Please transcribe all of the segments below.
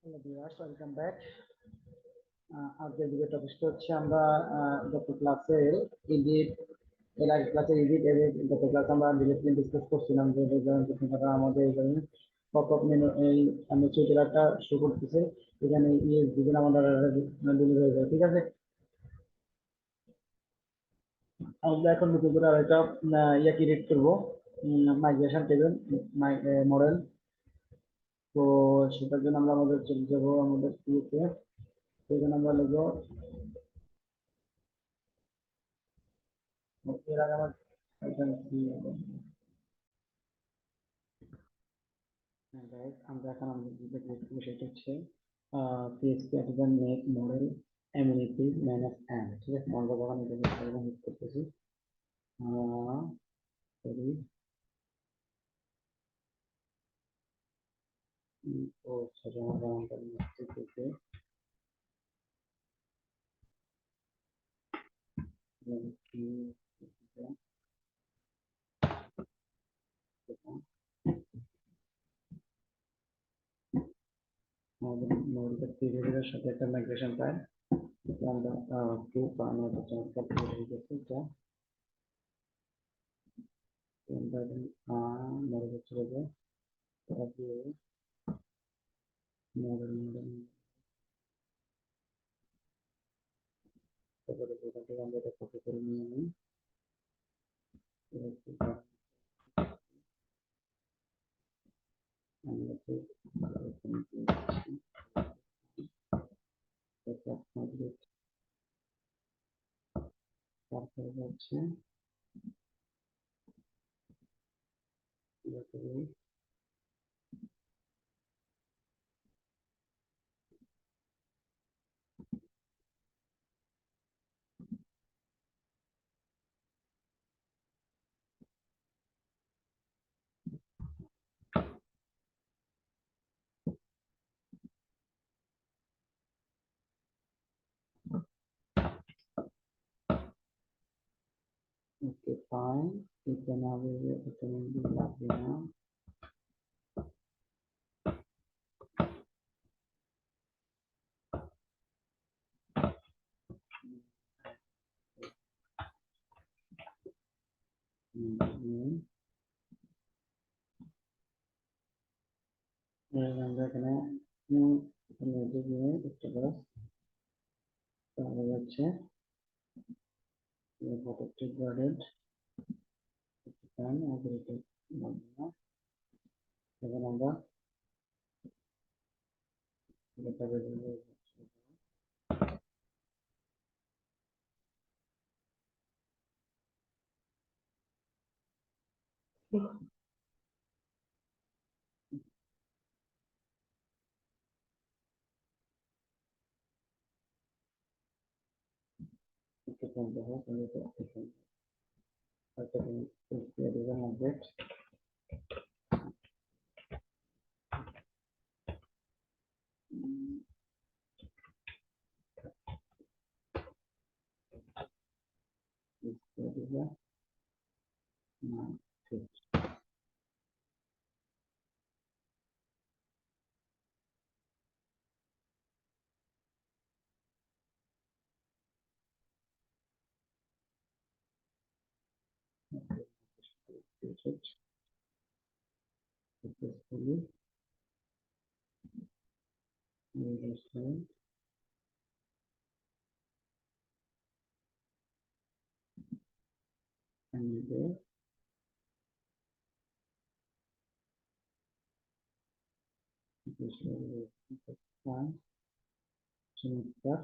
Hello viewers, welcome back. আজকের video টপিকটা হচ্ছে আমরা গত ক্লাসে এডিট এর আগে ক্লাসে এডিট এর গত ক্লাসে আমরা ডিলিট নিয়ে ডিসকাস করছিলাম যে যেমন আমাদের এখানে পপআপ মেনু এই আমি টিউটোরিয়ালটা শো করতেছে, এখানে ইয়ে দিবেন আমাদের ডিলিট হয়ে যাবে। ঠিক আছে, আমরা এখন নতুন করে আরেকটা ইয়ে ক্রিয়েট করবো, মাইগ্রেশন টেবিল মডেল। তো সেটার জন্য আমরা আমাদের চলে যাবো আমাদের ইয়েতে। এখানে আমরা লিখবো এর আগে আমার গাইস, আমরা এখন আমাদের যেটা ক্রিয়েট করবো সেটা হচ্ছে PHP application make model MNP minus M. ঠিক আছে, আমরা যখন এটা হিট করতেছি সরি ও সরি আমরা মিস্টেক হয়েছে। আমাদের মডেলটা পিরিয়ডের সাথে একটা মাইগ্রেশন পায়, আমরা টু পাওয়ার চমৎকার হয়ে গেছে। এটা আমরা মডেলে চলে যাই, তারপরে মডেল মডেল তারপরে যেটা থেকে আমরা এটা কপি করে নিয়ে নিই। আমরা তো তারপরে হচ্ছে ওকে ফাইন, এটা না হলে এটা লাগবে না। আমরা এখানে একটা করে তাহলে হচ্ছে প্রোটেক্টেড গার্ডেড আমাদের এটা লাগবে না। এখন আমরা এটা একটু কম দেবো, তাহলে এটা ডিজাইন আপডেট ডিজাইন না ঠিক successfully restaurant and the fine চমৎকার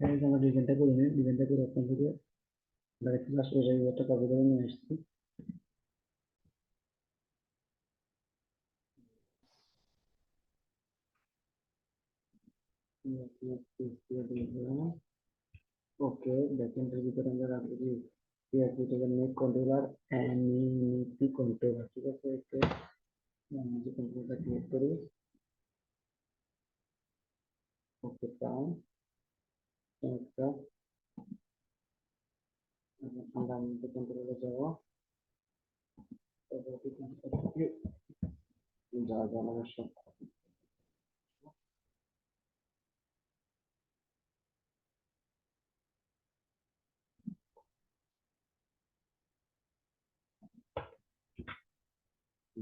এই যে আমরা ডিজাইনটা করে নিই, ডিজাইনটা করে আপনার থেকে ডাইরেক্ট আসলে একটা কপি করে নিয়ে আসছি। ওকে, ব্যাকএন্ডের ভিতরে আমরা রাখবো কি PHP থেকে নেট কন্ট্রোলার এনইপি কন্ট্রোলার, ঠিক আছে? ওকে, যে কন্ট্রোলারটা ক্লিক করি, ওকে পাই একটা। আমরা আমাদের কন্ট্রোলারে যাবো, যা যা আমাদের সব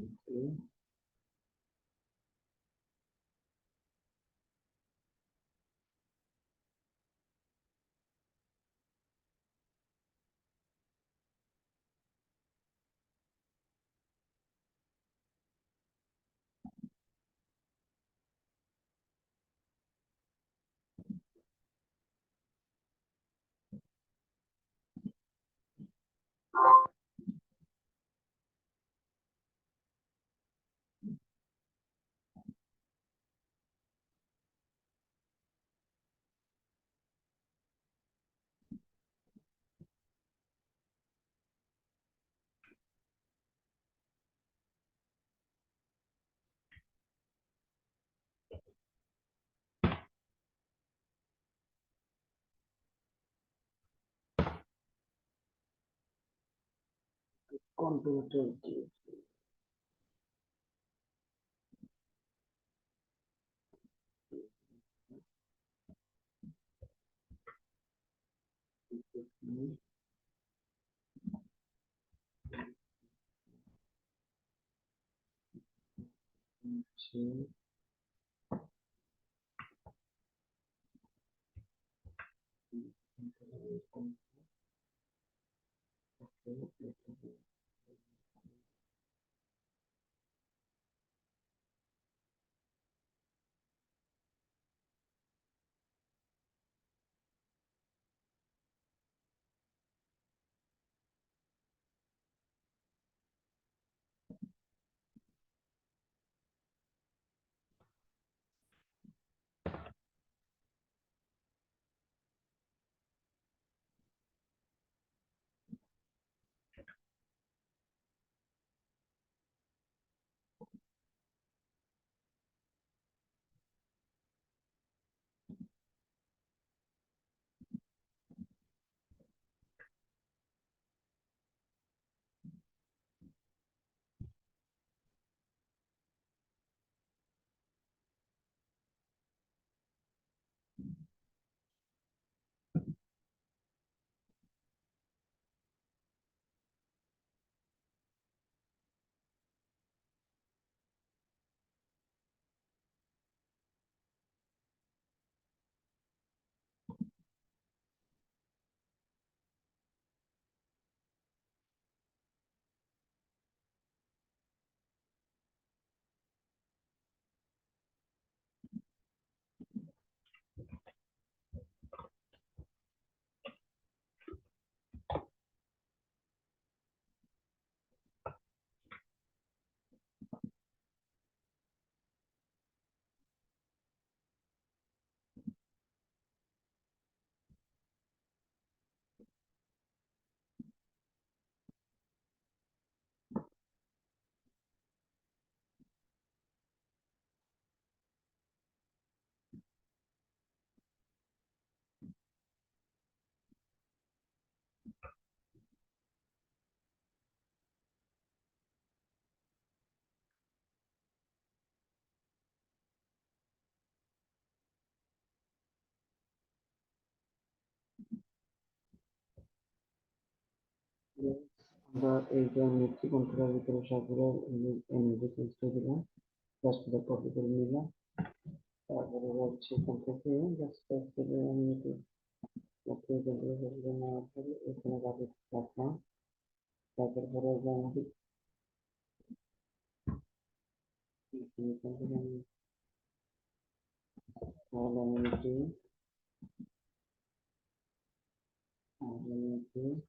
কন্ট্রোলার আমরা এই যে এনইপি কন্ট্রোলার ভিতরে সবগুলো এনইপি চেঞ্জ করে দিলাম, জাস্ট কপি করে নিলাম। তারপরে হচ্ছে এখান থেকে জাস্ট আমি একটু ওকে কন্ট্রোল করে নেওয়ার পরে এখানে রাখলাম। তারপরে যে আমাদের এখান থেকে আমি তাহলে আমি Oke,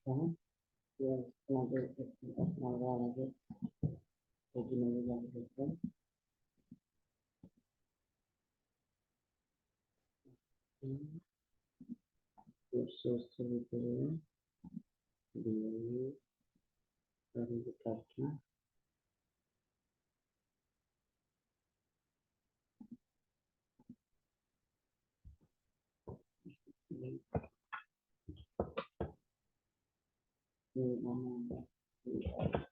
kan? Ya, nanti lagi begini yang itu. Kursus itu di verifikasi di mana itu.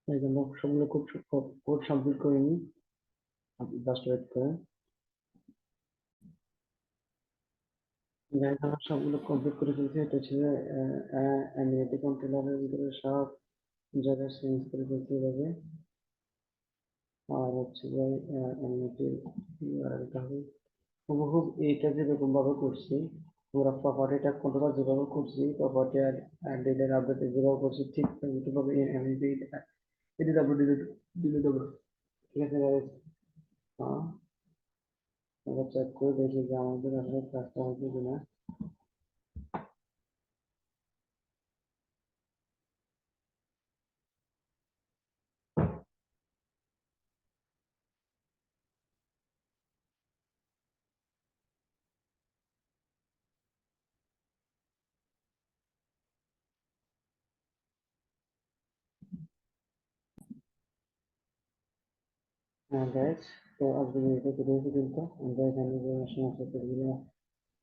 এই জন্য সবগুলো কোড কমপ্লিট করে নিই। জাস্ট ওয়েট করে গাইজ, আমার সবগুলো কমপ্লিট করে ফেলছি। এটা ছিল অ্যামিনিটি কন্ট্রোলারের ভিতরে সব জায়গায় চেঞ্জ করে ফেলতে হবে। আর হচ্ছে যে অ্যামিনিটি ইউআরএলটা হবে হুবহু এইটা যেরকম ভাবে করছি, পুরো প্রপার্টিটা কন্ট্রোলার যেভাবে করছি, প্রপার্টি আর ডেটার আপডেট যেভাবে করছি, ঠিক ওইভাবে অ্যামিনিটি এডিট আপডেট দিলে দেবো। ঠিক আছে guys? হ্যাঁ, এবার চেক করে দেখি যে আমাদের আসলে কাজটা হচ্ছে কিনা। হ্যাঁ গাইজ, তো আজকে ভিডিওটা দেখে কিন্তু আমরা এখানে যে সমস্ত কাজগুলো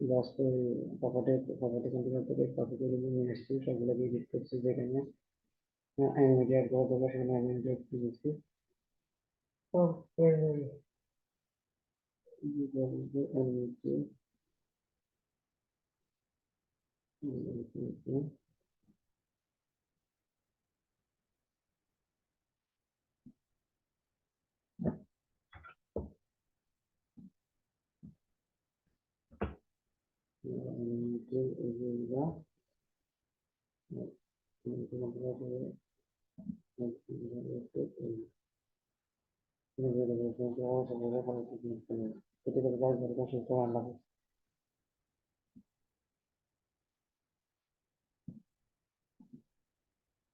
জাস্ট ওই প্রপার্টি কন্ট্রোলার থেকে কপি করে নিয়ে এসেছি, সবগুলোকে এডিট করছি। যেখানে অ্যানিমেটেড অ্যাড করা যাবে সেখানে অ্যানিমেটেড অ্যাড দিয়েছি। তো অ্যানিমেটেড এরিয়া